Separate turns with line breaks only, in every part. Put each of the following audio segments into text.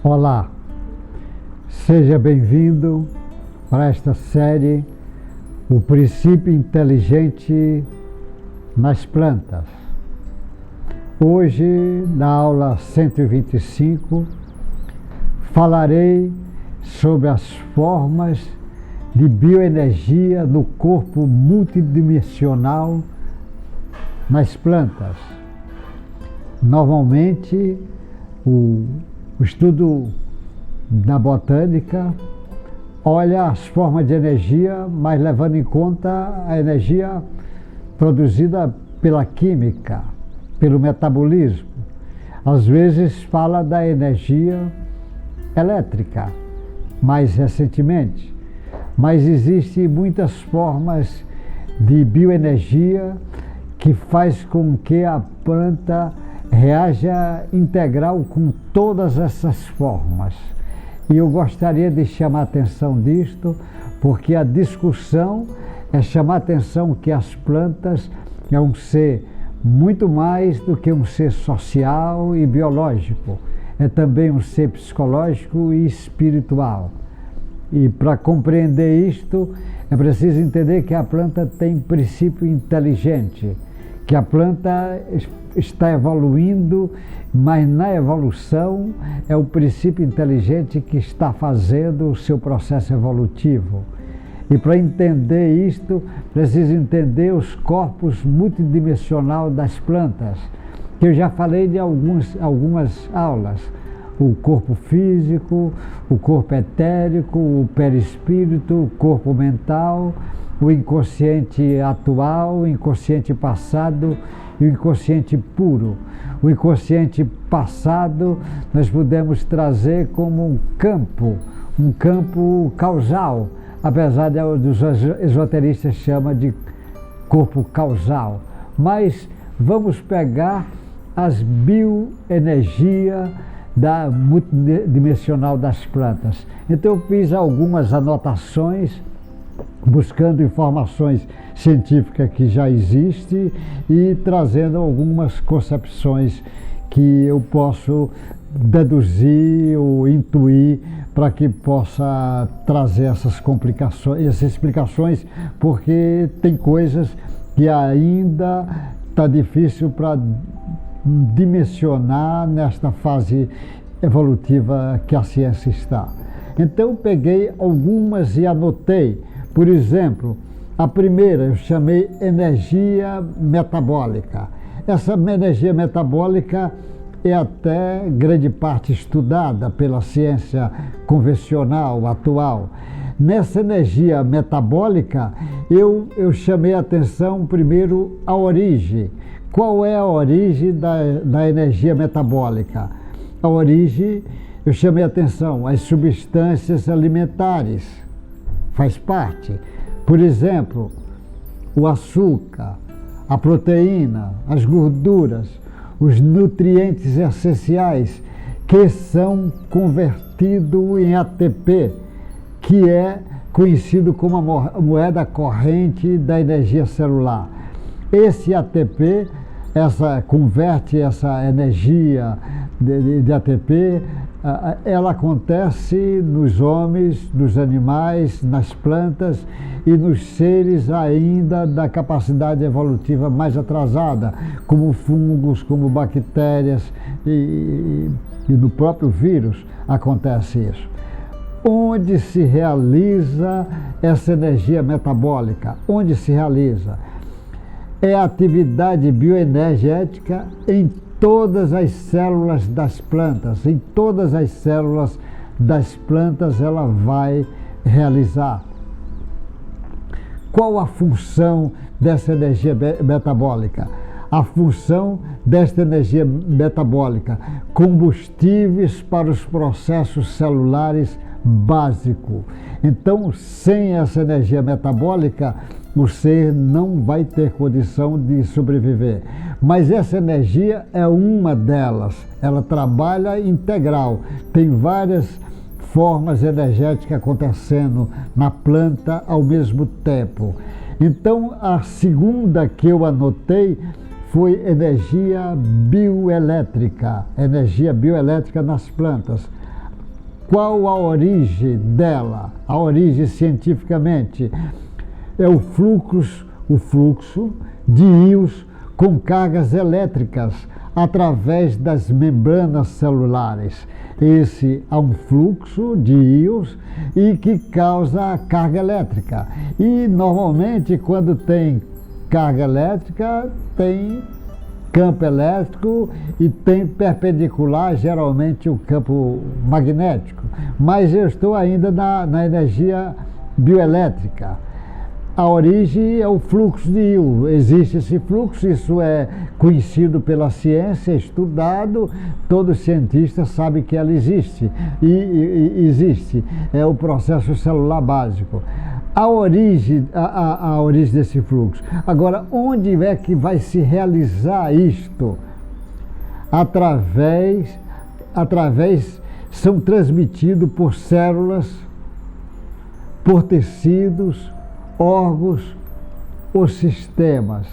Olá, seja bem-vindo para esta série O Princípio Inteligente nas Plantas. Hoje, na aula 125, falarei sobre as formas de bioenergia no corpo multidimensional nas plantas. Normalmente, o estudo da botânica olha as formas de energia, mas levando em conta a energia produzida pela química, pelo metabolismo. Às vezes fala da energia elétrica, mais recentemente. Mas existem muitas formas de bioenergia que faz com que a planta reaja integral com todas essas formas. E eu gostaria de chamar a atenção disto, porque a discussão é chamar a atenção que as plantas é um ser muito mais do que um ser social e biológico. É também um ser psicológico e espiritual. E para compreender isto, é preciso entender que a planta tem princípio inteligente, que a planta está evoluindo, mas na evolução é o princípio inteligente que está fazendo o seu processo evolutivo. E para entender isto, preciso entender os corpos multidimensionais das plantas, que eu já falei de algumas aulas. O corpo físico, o corpo etérico, o perispírito, o corpo mental, o inconsciente atual, o inconsciente passado e o inconsciente puro. O inconsciente passado nós podemos trazer como um campo causal, apesar dos esoteristas chamam de corpo causal. Mas vamos pegar as bioenergias da multidimensional das plantas. Então eu fiz algumas anotações buscando informações científicas que já existem e trazendo algumas concepções que eu posso deduzir ou intuir para que possa trazer essas complicações, essas explicações, porque tem coisas que ainda está difícil para dimensionar nesta fase evolutiva que a ciência está. Então eu peguei algumas e anotei. Por exemplo, a primeira eu chamei energia metabólica. Essa energia metabólica é até grande parte estudada pela ciência convencional atual. Nessa energia metabólica, eu chamei a atenção primeiro à origem. Qual é a origem da energia metabólica? A origem, eu chamei a atenção, as substâncias alimentares, faz parte. Por exemplo, o açúcar, a proteína, as gorduras, os nutrientes essenciais que são convertidos em ATP, que é conhecido como a moeda corrente da energia celular. Esse ATP converte essa energia de ATP, ela acontece nos homens, nos animais, nas plantas e nos seres ainda da capacidade evolutiva mais atrasada, como fungos, como bactérias e no próprio vírus acontece isso. Onde se realiza essa energia metabólica? Onde se realiza? É a atividade bioenergética em todas as células das plantas. Em todas as células das plantas ela vai realizar. Qual a função dessa energia metabólica? A função desta energia metabólica: combustíveis para os processos celulares básicos. Então, sem essa energia metabólica, o ser não vai ter condição de sobreviver. Mas essa energia é uma delas, ela trabalha integral, tem várias formas energéticas acontecendo na planta ao mesmo tempo. Então, a segunda que eu anotei foi energia bioelétrica nas plantas. Qual a origem dela? A origem cientificamente é o fluxo de íons com cargas elétricas através das membranas celulares. Esse é um fluxo de íons e que causa carga elétrica. E normalmente quando tem carga elétrica, tem campo elétrico e tem perpendicular, geralmente, o campo magnético. Mas eu estou ainda na energia bioelétrica. A origem é o fluxo de íon. Existe esse fluxo, isso é conhecido pela ciência, estudado, todo cientista sabe que ela existe. E existe, é o processo celular básico. A origem desse fluxo. Agora, onde é que vai se realizar isto? São transmitidos por células, por tecidos, órgãos ou sistemas.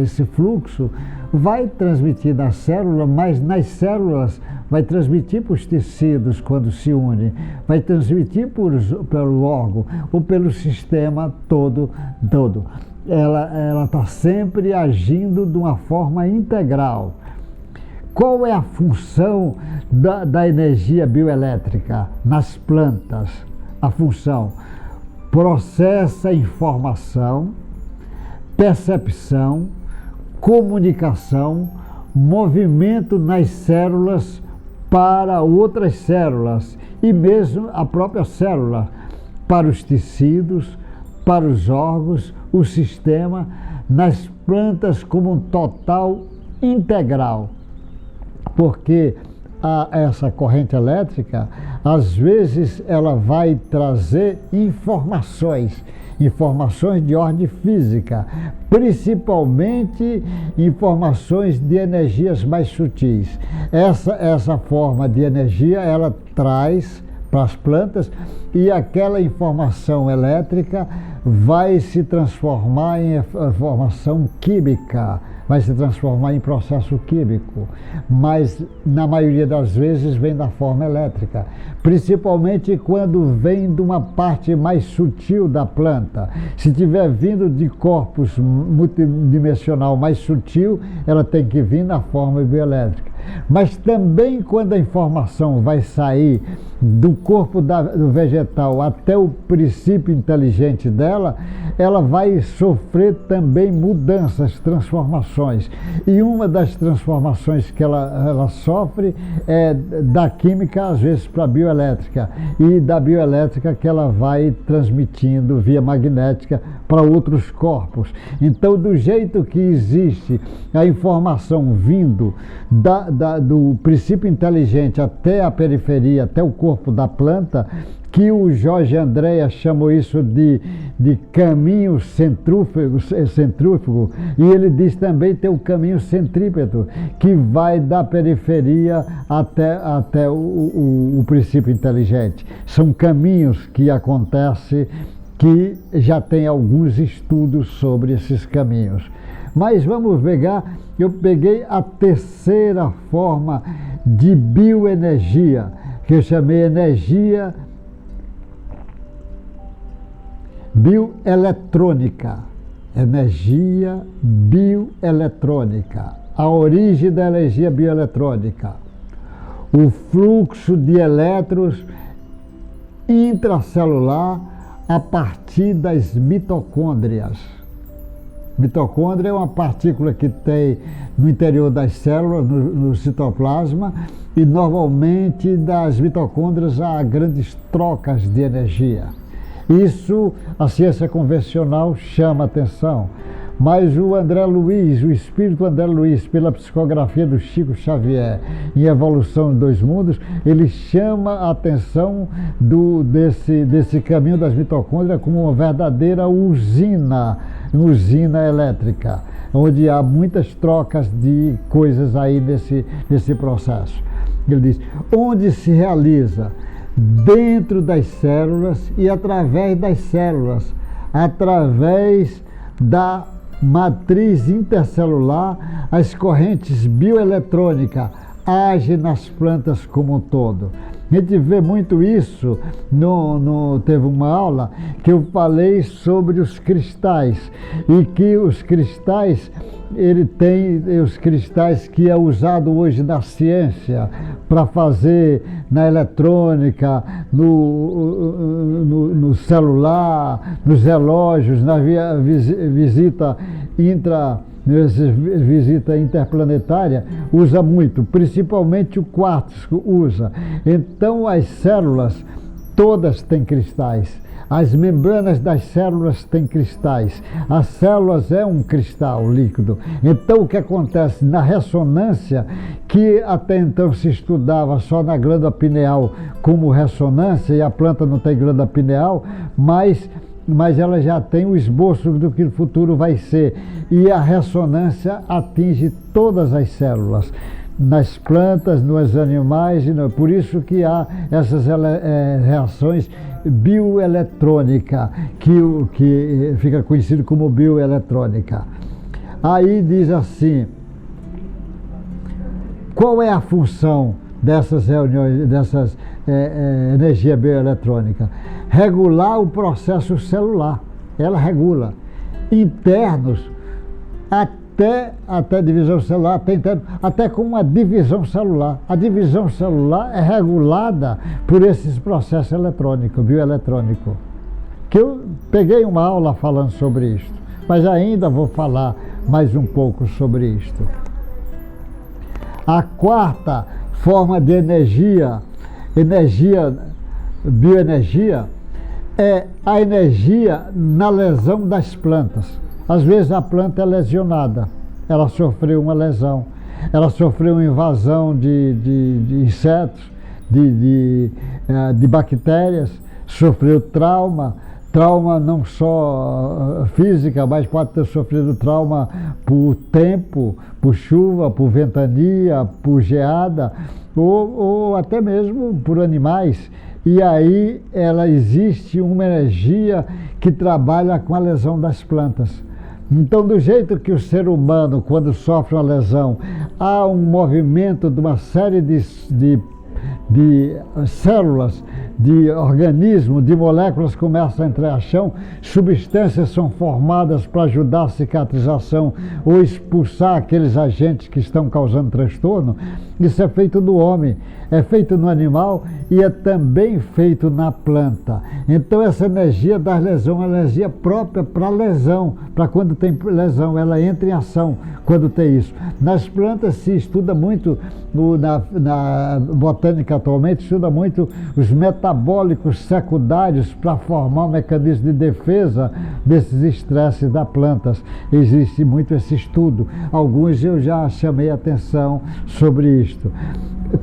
Esse fluxo vai transmitir na célula, mas nas células vai transmitir para os tecidos quando se unem, vai transmitir pelo órgão ou pelo sistema todo. Ela está sempre agindo de uma forma integral. Qual é a função da energia bioelétrica nas plantas? A função: processa informação, percepção, comunicação, movimento nas células para outras células e mesmo a própria célula, para os tecidos, para os órgãos, o sistema, nas plantas como um total integral. Porque essa corrente elétrica, às vezes, ela vai trazer informações de ordem física, principalmente informações de energias mais sutis. Essa forma de energia, ela traz para as plantas e aquela informação elétrica vai se transformar em informação química, vai se transformar em processo químico, mas na maioria das vezes vem da forma elétrica, principalmente quando vem de uma parte mais sutil da planta. Se estiver vindo de corpos multidimensional mais sutil, ela tem que vir na forma bioelétrica. Mas também quando a informação vai sair do corpo do vegetal até o princípio inteligente dela, ela vai sofrer também mudanças, transformações. E uma das transformações que ela sofre é da química, às vezes, para a bioelétrica. E da bioelétrica que ela vai transmitindo via magnética para outros corpos. Então, do jeito que existe a informação vindo do princípio inteligente até a periferia, até o corpo da planta, que o Jorge Andréa chamou isso de caminho centrífugo, e ele diz também tem o caminho centrípeto, que vai da periferia até o princípio inteligente. São caminhos que acontecem, que já tem alguns estudos sobre esses caminhos. Mas vamos pegar, eu peguei a terceira forma de bioenergia, que eu chamei energia bioeletrônica. Energia bioeletrônica. A origem da energia bioeletrônica. O fluxo de elétrons intracelular a partir das mitocôndrias. Mitocôndria é uma partícula que tem no interior das células, no citoplasma, e normalmente das mitocôndrias há grandes trocas de energia. Isso a ciência convencional chama atenção, mas o espírito André Luiz, pela psicografia do Chico Xavier, em Evolução em Dois Mundos, ele chama a atenção desse caminho das mitocôndrias como uma verdadeira usina elétrica, onde há muitas trocas de coisas aí nesse processo. Ele diz, onde se realiza dentro das células e através das células, através da matriz intercelular, as correntes bioeletrônicas age nas plantas como um todo. A gente vê muito isso, teve uma aula que eu falei sobre os cristais, e que os cristais, ele tem os cristais que é usado hoje na ciência para fazer na eletrônica, no celular, nos relógios, na visita interplanetária, usa muito, principalmente o quartzo usa. Então as células todas têm cristais. As membranas das células têm cristais. As células é um cristal líquido. Então o que acontece na ressonância, que até então se estudava só na glândula pineal como ressonância, e a planta não tem glândula pineal, mas ela já tem o esboço do que o futuro vai ser. E a ressonância atinge todas as células, nas plantas, nos animais, por isso que há essas reações bioeletrônicas, que fica conhecido como bioeletrônica. Aí diz assim, qual é a função dessas reuniões, energia bioeletrônica? Regular o processo celular. Ela regula internos até divisão celular, até com uma divisão celular. A divisão celular é regulada por esses processos eletrônicos, bioeletrônicos. Que eu peguei uma aula falando sobre isto, mas ainda vou falar mais um pouco sobre isto. A quarta forma de bioenergia, é a energia na lesão das plantas. Às vezes a planta é lesionada, ela sofreu uma lesão, ela sofreu uma invasão de insetos, de bactérias, sofreu trauma não só física, mas pode ter sofrido trauma por tempo, por chuva, por ventania, por geada, ou até mesmo por animais. E aí existe uma energia que trabalha com a lesão das plantas. Então, do jeito que o ser humano, quando sofre uma lesão, há um movimento de uma série de células, de organismos, de moléculas começam a entrar em ação, substâncias são formadas para ajudar a cicatrização ou expulsar aqueles agentes que estão causando transtorno. Isso é feito no homem, é feito no animal e é também feito na planta. Então essa energia da lesão é uma energia própria para lesão, para quando tem lesão, ela entra em ação quando tem isso. Nas plantas se estuda muito, na botânica atualmente, estuda muito os metabólicos secundários para formar um mecanismo de defesa desses estresses das plantas. Existe muito esse estudo. Alguns eu já chamei atenção sobre isto.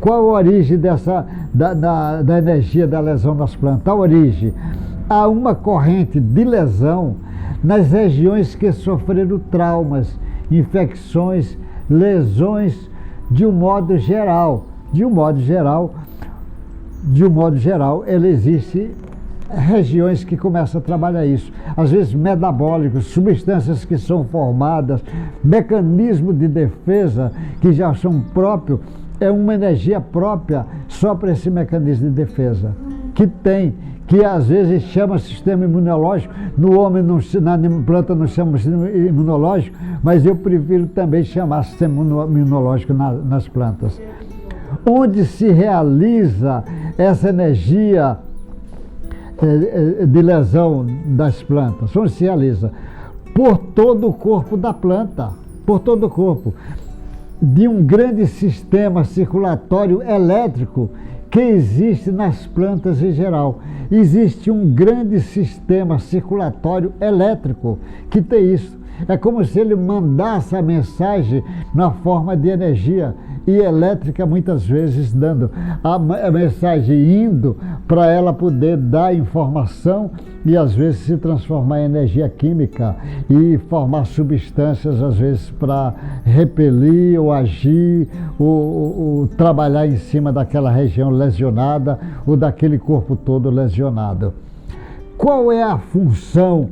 Qual a origem da energia da lesão nas plantas? A origem. Há uma corrente de lesão nas regiões que sofreram traumas, infecções, lesões, de um modo geral, ela existe regiões que começam a trabalhar isso. Às vezes metabólicos, substâncias que são formadas, mecanismos de defesa que já são próprios, é uma energia própria só para esse mecanismo de defesa, que às vezes chama sistema imunológico. No homem, na planta não chama sistema imunológico, mas eu prefiro também chamar sistema imunológico nas plantas. Onde se realiza essa energia de lesão das plantas? Onde se realiza? Por todo o corpo da planta, por todo o corpo, de um grande sistema circulatório elétrico que existe nas plantas em geral. Existe um grande sistema circulatório elétrico que tem isso. É como se ele mandasse a mensagem na forma de energia e elétrica, muitas vezes dando a mensagem indo para ela poder dar informação e às vezes se transformar em energia química e formar substâncias, às vezes para repelir ou agir ou trabalhar em cima daquela região lesionada ou daquele corpo todo lesionado. Qual é a função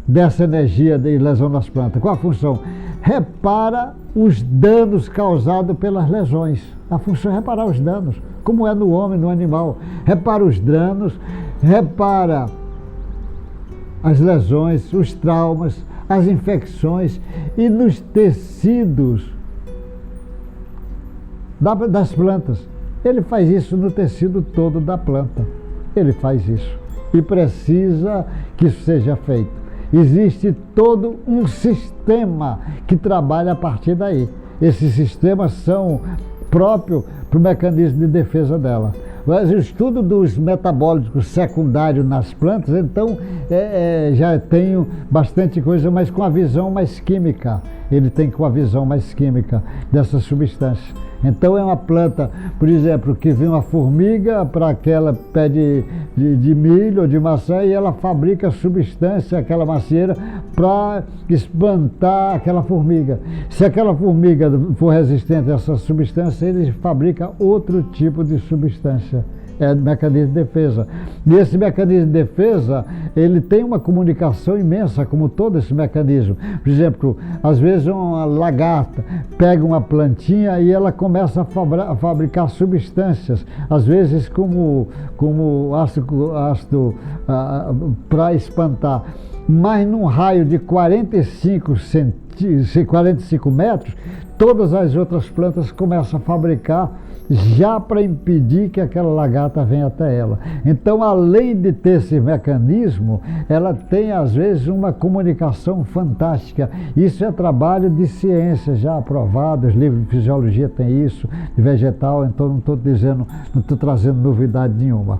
dessa energia de lesão nas plantas? Qual a função? repara os danos causados pelas lesões. A função é reparar os danos, como é no homem, no animal. Repara os danos, repara as lesões, os traumas, as infecções e nos tecidos das plantas. Ele faz isso no tecido todo da planta. Ele faz isso. E precisa que isso seja feito. Existe todo um sistema que trabalha a partir daí. Esses sistemas são próprios para o mecanismo de defesa dela. Mas o estudo dos metabólicos secundários nas plantas, então, já tenho bastante coisa, mas com a visão mais química. Ele tem com a visão mais química dessa substância. Então é uma planta, por exemplo, que vem uma formiga para aquela pé de milho ou de maçã e ela fabrica substância, aquela macieira, para espantar aquela formiga. Se aquela formiga for resistente a essa substância, ele fabrica outro tipo de substância. É mecanismo de defesa. E esse mecanismo de defesa, ele tem uma comunicação imensa, como todo esse mecanismo. Por exemplo, às vezes uma lagarta pega uma plantinha e ela começa a fabricar substâncias, às vezes como ácido para espantar. Mas num raio de 45 metros, todas as outras plantas começam a fabricar já para impedir que aquela lagarta venha até ela. Então, além de ter esse mecanismo, ela tem, às vezes, uma comunicação fantástica. Isso é trabalho de ciência já aprovado, os livros de fisiologia têm isso, de vegetal, então não estou trazendo novidade nenhuma.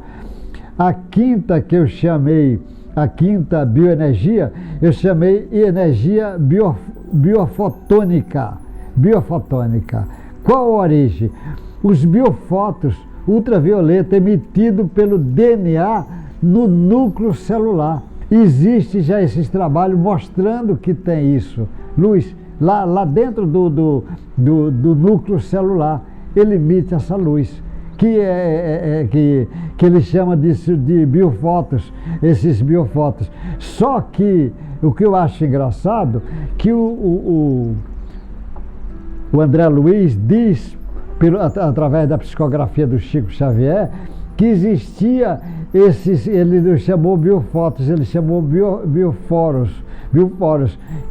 A quinta que eu chamei, a quinta bioenergia, eu chamei energia biofotônica. Biofotônica. Qual a origem? Os biofótons ultravioleta emitido pelo DNA no núcleo celular. Existe já esses trabalhos mostrando que tem isso. Luz, lá dentro do núcleo celular, ele emite essa luz, que ele chama de biofótons, esses biofótons. Só que o que eu acho engraçado, que o André Luiz diz, através da psicografia do Chico Xavier, que existia ele não chamou biofótons, ele chamou bioforos,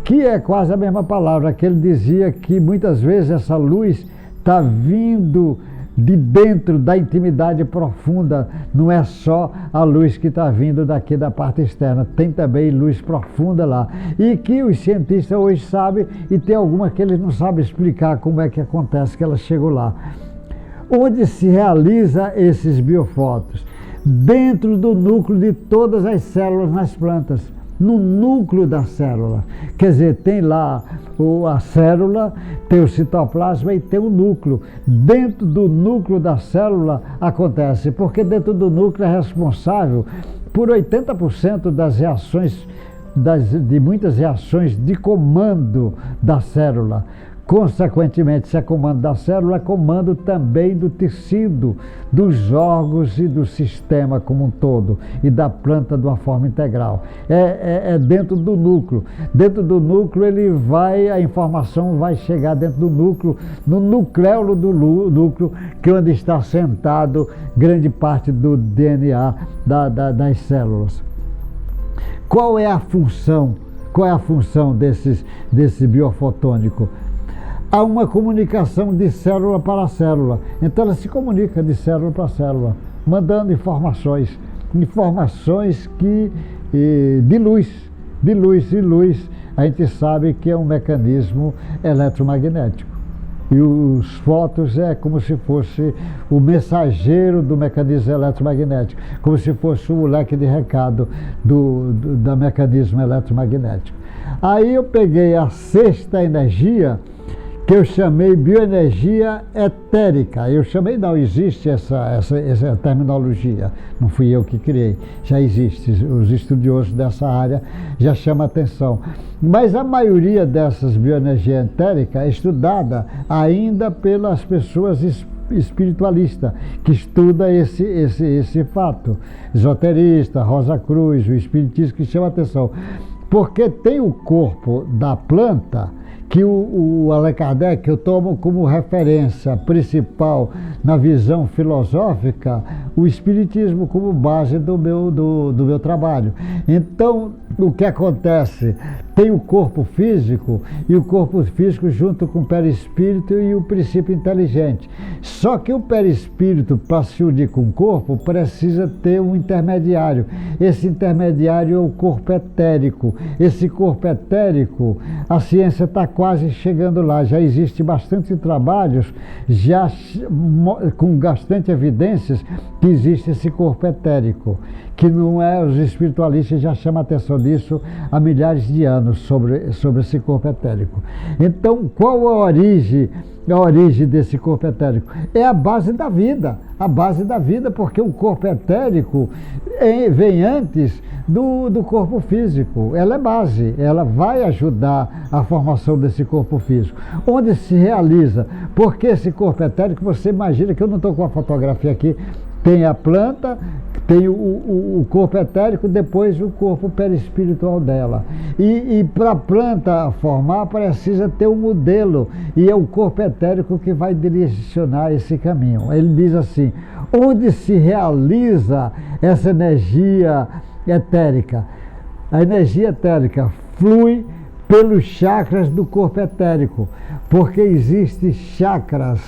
que é quase a mesma palavra, que ele dizia que muitas vezes essa luz está vindo de dentro da intimidade profunda, não é só a luz que está vindo daqui da parte externa, tem também luz profunda lá, e que os cientistas hoje sabem, e tem alguma que eles não sabem explicar como é que acontece que ela chegou lá. Onde se realiza esses biofótons? Dentro do núcleo de todas as células nas plantas, no núcleo da célula. Quer dizer, tem lá a célula, tem o citoplasma e tem o núcleo. Dentro do núcleo da célula acontece, porque dentro do núcleo é responsável por 80% das reações, de muitas reações de comando da célula. Consequentemente, se é comando da célula, é comando também do tecido, dos órgãos e do sistema como um todo, e da planta de uma forma integral. É dentro do núcleo. Dentro do núcleo, a informação vai chegar dentro do núcleo, no nucleolo do núcleo, que é onde está sentado grande parte do DNA das células. Qual é a função? Qual é a função desse biofotônico? Há uma comunicação de célula para célula. Então ela se comunica de célula para célula, mandando informações de luz. E luz a gente sabe que é um mecanismo eletromagnético. E os fótons é como se fosse o mensageiro do mecanismo eletromagnético, como se fosse o moleque de recado do mecanismo eletromagnético. Aí eu peguei a sexta energia, que eu chamei bioenergia etérica. Não existe essa terminologia, não fui eu que criei, já existe, os estudiosos dessa área já chamam atenção. Mas a maioria dessas bioenergia etérica é estudada ainda pelas pessoas espiritualistas, que estuda esse fato. Esoterista, Rosa Cruz, o espiritismo, que chama atenção. Porque tem o corpo da planta, que o Allan Kardec eu tomo como referência principal na visão filosófica o Espiritismo como base do meu trabalho. Então, o que acontece? Tem o corpo físico, e o corpo físico junto com o perispírito e o princípio inteligente. Só que o perispírito, para se unir com o corpo, precisa ter um intermediário. Esse intermediário é o corpo etérico. Esse corpo etérico, a ciência está quase chegando lá. Já existe bastante trabalhos, já com bastante evidências que existe esse corpo etérico, que não é, os espiritualistas já chamam a atenção disso há milhares de anos sobre esse corpo etérico. Então, qual a origem desse corpo etérico? É a base da vida, porque o corpo etérico vem antes do corpo físico. Ela é base, ela vai ajudar a formação desse corpo físico. Onde se realiza? Porque esse corpo etérico, você imagina que eu não estou com a fotografia aqui, tem a planta, tem o corpo etérico, depois o corpo perispiritual dela. E para a planta formar, precisa ter um modelo, e é o corpo etérico que vai direcionar esse caminho. Ele diz assim: onde se realiza essa energia etérica? A energia etérica flui pelos chakras do corpo etérico, porque existem chakras,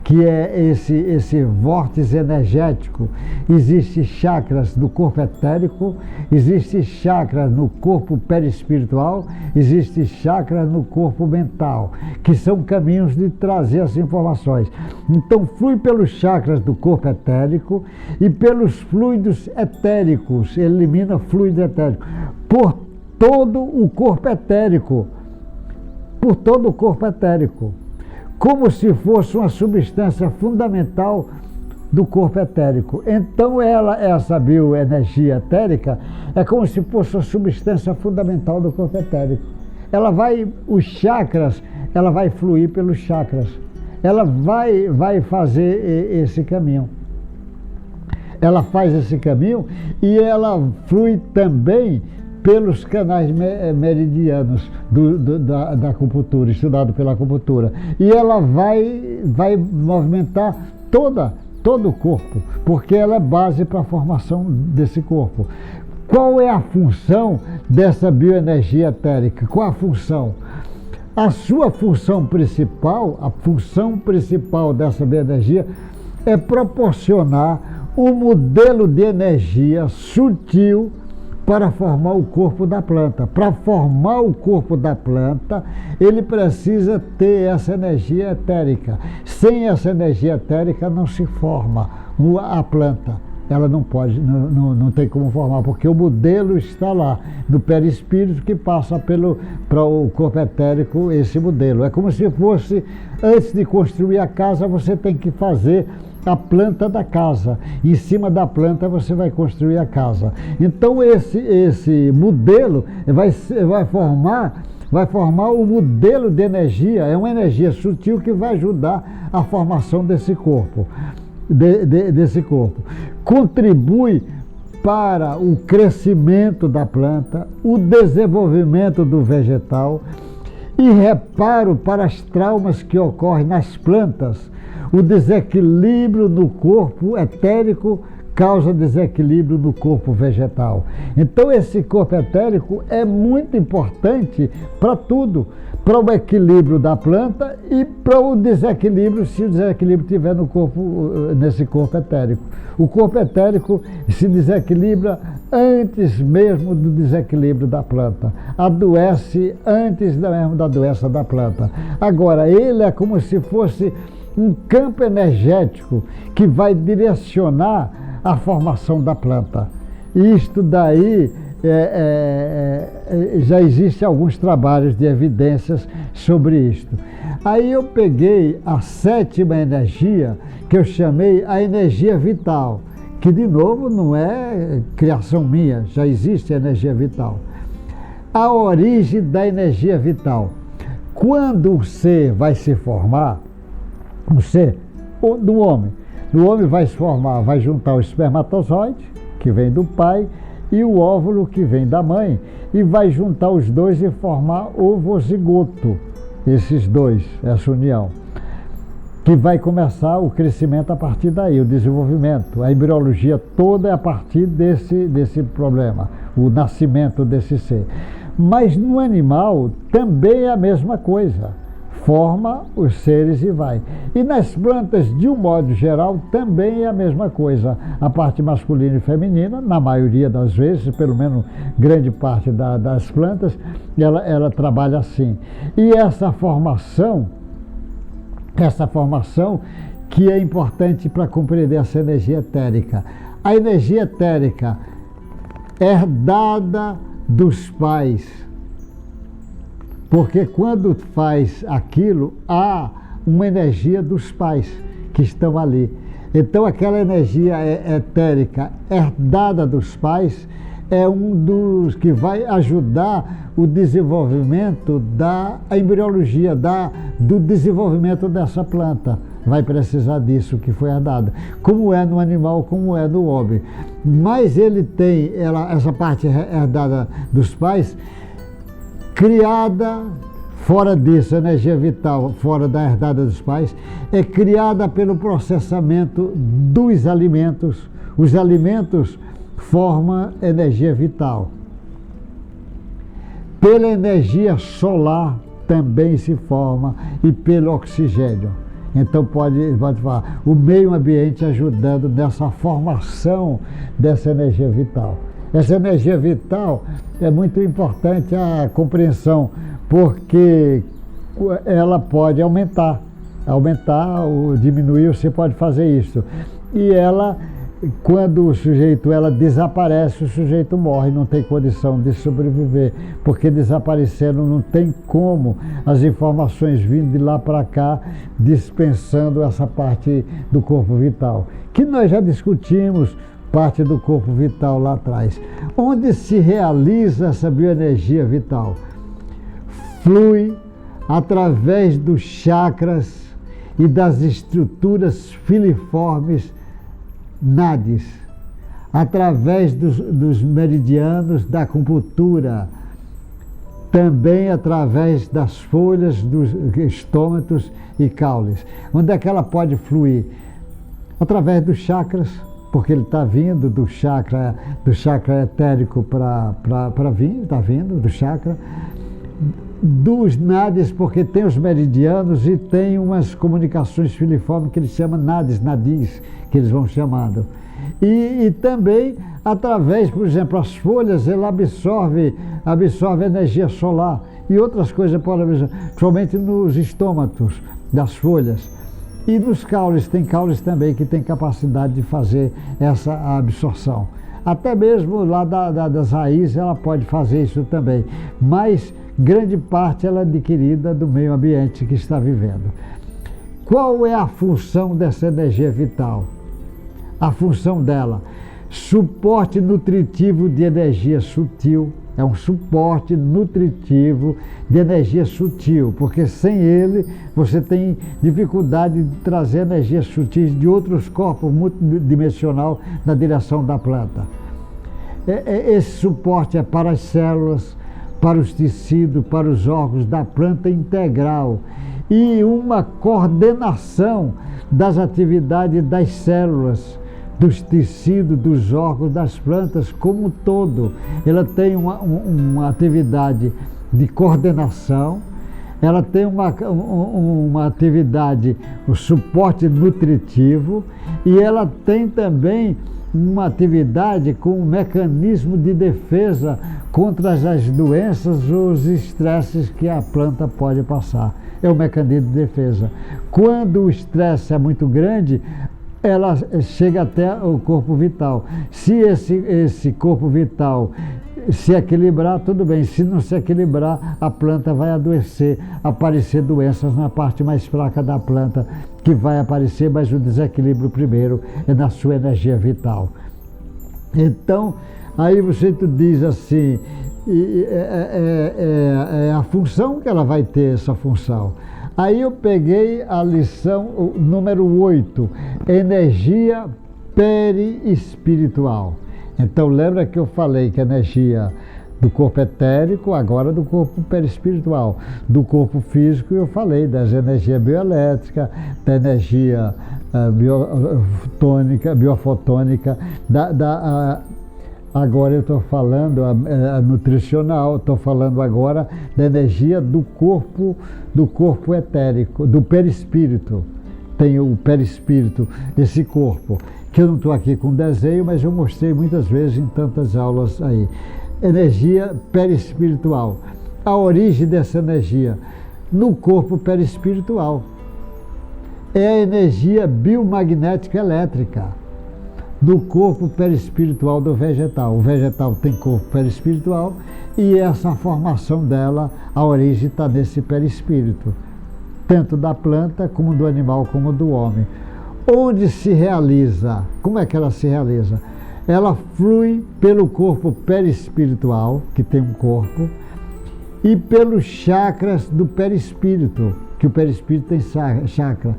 que é esse vórtice energético. Existem chakras no corpo etérico, existem chakras no corpo perispiritual, existem chakras no corpo mental, que são caminhos de trazer as informações. Então, flui pelos chakras do corpo etérico e pelos fluidos etéricos, elimina fluido etérico, por todo o corpo etérico, como se fosse uma substância fundamental do corpo etérico. Então, essa bioenergia etérica é como se fosse a substância fundamental do corpo etérico. Os chakras, ela vai fluir pelos chakras. Ela vai fazer esse caminho. Ela faz esse caminho e ela flui também pelos canais meridianos da acupuntura, estudado pela acupuntura. E ela vai movimentar todo o corpo, porque ela é base para a formação desse corpo. Qual é a função dessa bioenergia etérica? Qual a função? A sua função principal, a função principal dessa bioenergia é proporcionar um modelo de energia sutil para formar o corpo da planta. Para formar o corpo da planta, ele precisa ter essa energia etérica. Sem essa energia etérica não se forma a planta. Ela não pode, não tem como formar, porque o modelo está lá, no perispírito, que passa para o corpo etérico esse modelo. É como se fosse, antes de construir a casa, você tem que fazer a planta da casa. Em cima da planta você vai construir a casa. Então esse modelo vai formar o modelo de energia, é uma energia sutil que vai ajudar a formação desse corpo. Desse corpo. Contribui para o crescimento da planta, o desenvolvimento do vegetal e reparo para as traumas que ocorrem nas plantas. O desequilíbrio no corpo etérico causa desequilíbrio no corpo vegetal. Então esse corpo etérico é muito importante para tudo, para o equilíbrio da planta e para o desequilíbrio, se o desequilíbrio estiver nesse corpo etérico. O corpo etérico se desequilibra antes mesmo do desequilíbrio da planta. Adoece antes mesmo da doença da planta. Agora, ele é como se fosse um campo energético que vai direcionar a formação da planta. Isto daí já existem alguns trabalhos de evidências sobre isto. Aí eu peguei a sétima energia, que eu chamei a energia vital, que de novo não é criação minha, já existe a energia vital. A origem da energia vital. Quando o ser vai se formar, o ser do homem vai se formar, vai juntar o espermatozoide, que vem do pai, e o óvulo, que vem da mãe, e vai juntar os dois e formar ovozigoto. esses dois, essa união, que vai começar o crescimento a partir daí, o desenvolvimento. A embriologia toda é a partir desse problema, o nascimento desse ser. Mas no animal também é a mesma coisa, forma os seres e vai. E nas plantas, de um modo geral, também é a mesma coisa. A parte masculina e feminina, na maioria das vezes, pelo menos grande parte das plantas, ela trabalha assim. E essa formação que é importante para compreender essa energia etérica. A energia etérica herdada dos pais, porque quando faz aquilo, há uma energia dos pais que estão ali. Então aquela energia etérica herdada dos pais é um dos que vai ajudar o desenvolvimento da embriologia, do desenvolvimento dessa planta. Vai precisar disso que foi herdado, como é no animal, como é no homem. Mas ele tem essa parte herdada dos pais, criada fora disso, energia vital, fora da herdada dos pais, é criada pelo processamento dos alimentos. Os alimentos formam energia vital. Pela energia solar também se forma e pelo oxigênio. Então pode falar, o meio ambiente ajudando nessa formação dessa energia vital. Essa energia vital é muito importante a compreensão, porque ela pode aumentar ou diminuir, você pode fazer isso. E ela, quando ela desaparece, o sujeito morre, não tem condição de sobreviver, porque desaparecendo não tem como as informações vindo de lá para cá, dispensando essa parte do corpo vital, que nós já discutimos, parte do corpo vital lá atrás. Onde se realiza essa bioenergia vital? Flui através dos chakras e das estruturas filiformes nadis, através dos meridianos da acupuntura, também através das folhas dos estômatos e caules. Onde é que ela pode fluir? Através dos chakras, porque ele está vindo do chakra etérico para vir, está vindo do chakra, dos nadis, porque tem os meridianos e tem umas comunicações filiformes que eles chamam nadis, que eles vão chamando. E também através, por exemplo, as folhas, ela absorve energia solar e outras coisas, principalmente nos estômatos das folhas. E nos caules, tem caules também que tem capacidade de fazer essa absorção. Até mesmo lá das raízes ela pode fazer isso também, mas grande parte ela é adquirida do meio ambiente que está vivendo. Qual é a função dessa energia vital? A função dela, suporte nutritivo de energia sutil, é um suporte nutritivo de energia sutil, porque sem ele você tem dificuldade de trazer energias sutis de outros corpos multidimensional na direção da planta. Esse suporte é para as células, para os tecidos, para os órgãos da planta integral e uma coordenação das atividades das células, dos tecidos, dos órgãos, das plantas como um todo. Ela tem uma atividade de coordenação, ela tem uma atividade, o suporte nutritivo, e ela tem também uma atividade com um mecanismo de defesa contra as doenças ou os estresses que a planta pode passar. É o mecanismo de defesa. Quando o estresse é muito grande, ela chega até o corpo vital. Se esse corpo vital se equilibrar, tudo bem. Se não se equilibrar, a planta vai adoecer, aparecer doenças na parte mais fraca da planta, que vai aparecer, mas o desequilíbrio primeiro é na sua energia vital. Então, aí você diz assim, a função que ela vai ter, essa função. Aí eu peguei a lição número 8, energia perispiritual. Então lembra que eu falei que a energia do corpo etérico, agora do corpo perispiritual. Do corpo físico eu falei das energias bioelétricas, da energia biofotônica, agora eu estou falando a nutricional, estou falando agora da energia do corpo etérico, do perispírito. Tem o perispírito, esse corpo, que eu não estou aqui com desenho, mas eu mostrei muitas vezes em tantas aulas aí. Energia perispiritual. A origem dessa energia no corpo perispiritual é a energia biomagnética elétrica do corpo perispiritual do vegetal. O vegetal tem corpo perispiritual e essa formação dela, a origem está nesse perispírito, tanto da planta como do animal como do homem. Onde se realiza? Como é que ela se realiza? Ela flui pelo corpo perispiritual, que tem um corpo, e pelos chakras do perispírito, que o perispírito tem chakra.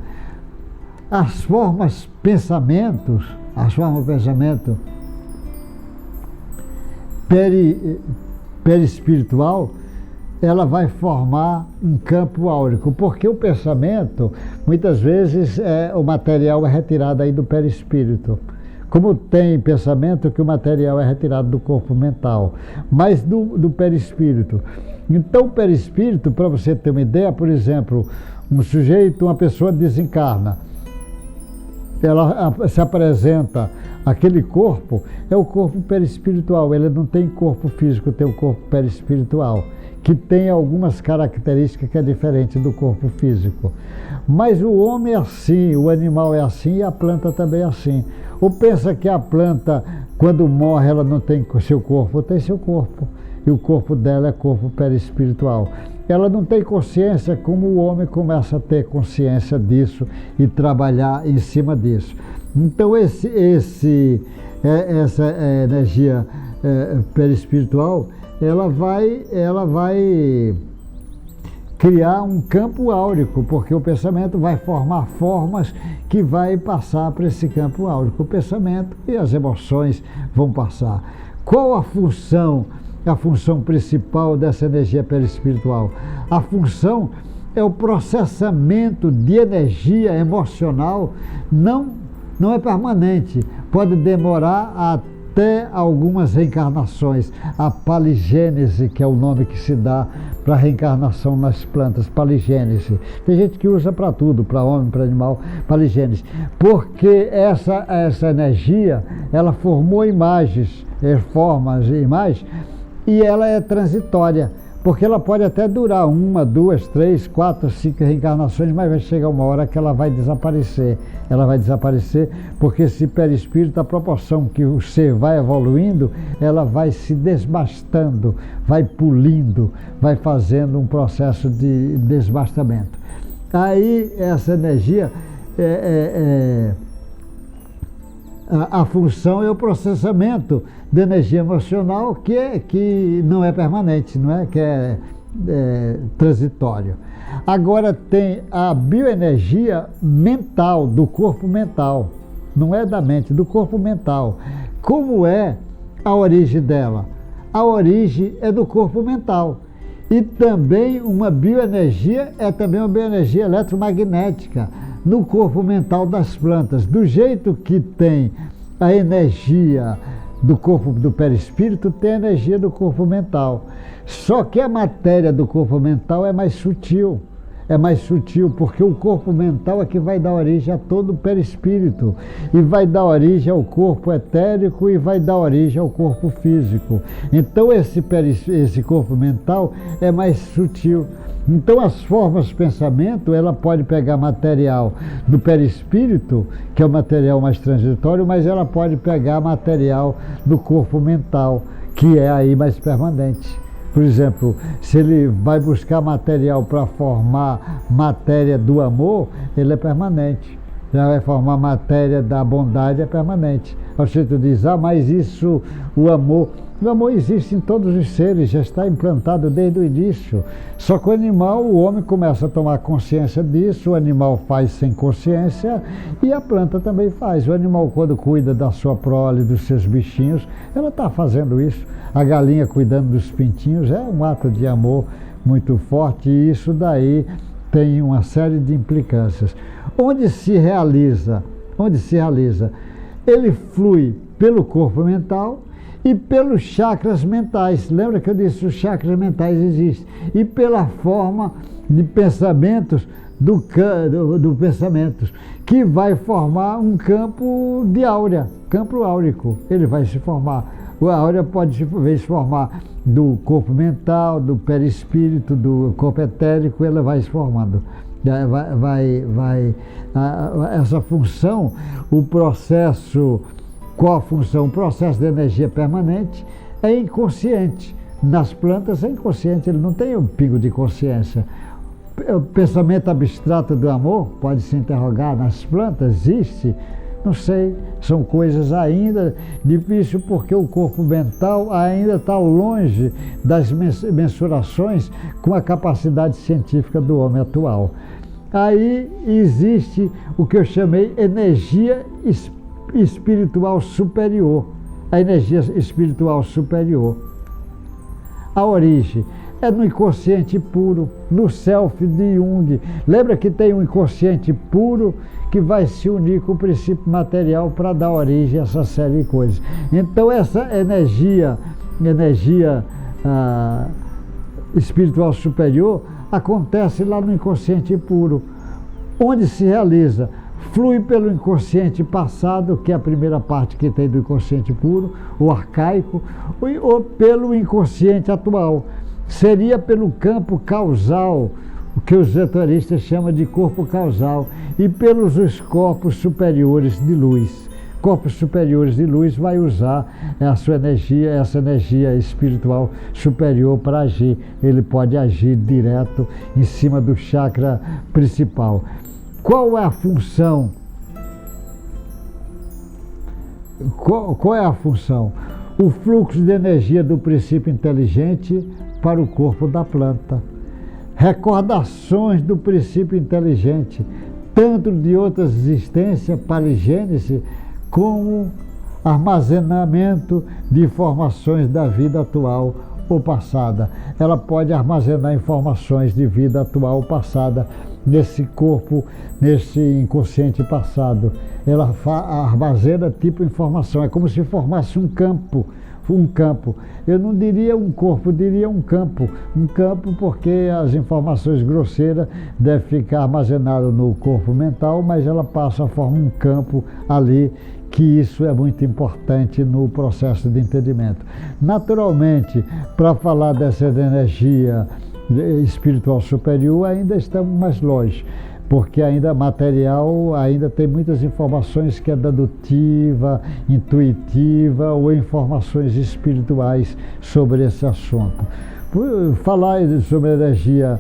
As formas pensamento perispiritual, ela vai formar um campo áurico, porque o pensamento, muitas vezes, o material é retirado aí do perispírito. Como tem pensamento que o material é retirado do corpo mental, mas do perispírito. Então, o perispírito, para você ter uma ideia, por exemplo, uma pessoa desencarna, ela se apresenta, aquele corpo é o corpo perispiritual, ele não tem corpo físico, tem o corpo perispiritual, que tem algumas características que é diferente do corpo físico. Mas o homem é assim, o animal é assim e a planta também é assim. Ou pensa que a planta, quando morre, ela não tem seu corpo? Tem seu corpo. E o corpo dela é corpo perispiritual. Ela não tem consciência, como o homem começa a ter consciência disso e trabalhar em cima disso. Então essa energia perispiritual, ela vai criar um campo áurico, porque o pensamento vai formar formas que vai passar para esse campo áurico. O pensamento e as emoções vão passar. Qual a função principal dessa energia perispiritual? A função é o processamento de energia emocional, não é permanente, pode demorar até algumas reencarnações. A paligênese, que é o nome que se dá para a reencarnação nas plantas, paligênese. Tem gente que usa para tudo, para homem, para animal, paligênese. Porque essa energia, ela formou imagens, formas e imagens, e ela é transitória, porque ela pode até durar 1, 2, 3, 4, 5 reencarnações, mas vai chegar uma hora que ela vai desaparecer. Ela vai desaparecer porque esse perispírito, à proporção que o ser vai evoluindo, ela vai se desbastando, vai pulindo, vai fazendo um processo de desbastamento. Aí essa energia, a função é o processamento da energia emocional, que não é permanente, não é? Que é transitório. Agora tem a bioenergia mental, do corpo mental, não é da mente, do corpo mental. Como é a origem dela? A origem é do corpo mental. E também uma bioenergia é também uma bioenergia eletromagnética no corpo mental das plantas. Do jeito que tem a energia do corpo do perispírito, tem a energia do corpo mental. Só que a matéria do corpo mental é mais sutil. É mais sutil, porque o corpo mental é que vai dar origem a todo o perispírito, e vai dar origem ao corpo etérico, e vai dar origem ao corpo físico. Então esse corpo mental é mais sutil. Então as formas de pensamento, ela pode pegar material do perispírito, que é o material mais transitório, mas ela pode pegar material do corpo mental, que é aí mais permanente. Por exemplo, se ele vai buscar material para formar matéria do amor, ele é permanente. já vai formar matéria da bondade, é permanente. O Chico diz, mas isso, o amor existe em todos os seres, já está implantado desde o início. Só que o animal, o homem começa a tomar consciência disso, o animal faz sem consciência e a planta também faz. O animal, quando cuida da sua prole, dos seus bichinhos, ela está fazendo isso. A galinha cuidando dos pintinhos é um ato de amor muito forte e isso daí tem uma série de implicâncias. Onde se realiza? Ele flui pelo corpo mental e pelos chakras mentais. Lembra que eu disse que os chakras mentais existem? E pela forma de pensamentos do pensamentos, que vai formar um campo de áurea, campo áurico. Ele vai se formar. A áurea pode se formar do corpo mental, do perispírito, do corpo etérico, ela vai se formando. Essa função, o processo, qual a função? O processo de energia permanente é inconsciente. Nas plantas é inconsciente, ele não tem um pingo de consciência. O pensamento abstrato do amor pode se interrogar nas plantas, existe? Não sei, são coisas ainda difíceis porque o corpo mental ainda está longe das mensurações com a capacidade científica do homem atual. Aí existe o que eu chamei energia espiritual superior, a energia espiritual superior. A origem é no inconsciente puro, no self de Jung. Lembra que tem um inconsciente puro que vai se unir com o princípio material para dar origem a essa série de coisas. Então essa energia espiritual superior acontece lá no inconsciente puro, onde se realiza, flui pelo inconsciente passado, que é a primeira parte que tem do inconsciente puro, o arcaico, ou pelo inconsciente atual. Seria pelo campo causal, o que os esoteristas chamam de corpo causal, e pelos os corpos superiores de luz. Corpos superiores de luz vai usar a sua energia, essa energia espiritual superior para agir. Ele pode agir direto em cima do chakra principal. Qual é a função? Qual é a função? O fluxo de energia do princípio inteligente para o corpo da planta. Recordações do princípio inteligente, tanto de outras existências, paligênese, como armazenamento de informações da vida atual ou passada. Ela pode armazenar informações de vida atual ou passada nesse corpo, nesse inconsciente passado. Ela armazena tipo informação, é como se formasse um campo. Eu não diria um corpo, diria um campo porque as informações grosseiras devem ficar armazenadas no corpo mental, mas ela passa a formar um campo ali, que isso é muito importante no processo de entendimento. Naturalmente, para falar dessa energia espiritual superior, ainda estamos mais longe, porque ainda material, ainda tem muitas informações que é dedutiva, intuitiva ou informações espirituais sobre esse assunto. Por falar sobre energia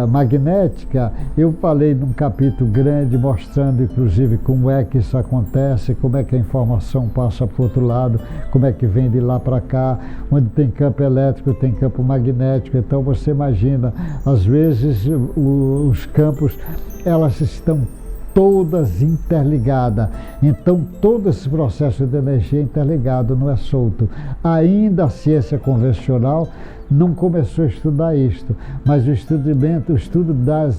magnética, eu falei num capítulo grande mostrando inclusive como é que isso acontece, como é que a informação passa para o outro lado, como é que vem de lá para cá, onde tem campo elétrico, tem campo magnético. Então você imagina, às vezes os campos, elas estão todas interligadas. Então todo esse processo de energia é interligado, não é solto. Ainda a ciência convencional não começou a estudar isto, mas o estudo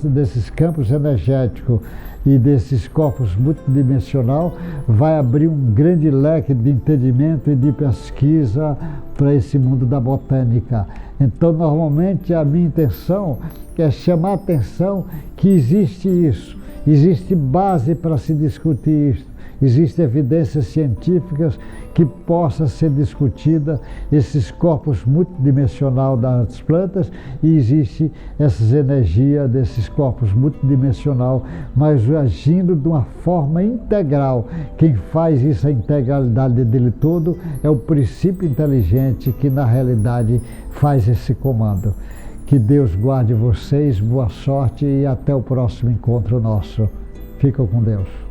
desses campos energéticos e desses corpos multidimensional vai abrir um grande leque de entendimento e de pesquisa para esse mundo da botânica. Então, normalmente, a minha intenção é chamar a atenção que existe isso, existe base para se discutir isso. Existem evidências científicas que possa ser discutida esses corpos multidimensional das plantas e existe essas energias desses corpos multidimensional, mas agindo de uma forma integral. Quem faz isso, a integralidade dele todo, é o princípio inteligente que na realidade faz esse comando. Que Deus guarde vocês, boa sorte e até o próximo encontro nosso. Fica com Deus.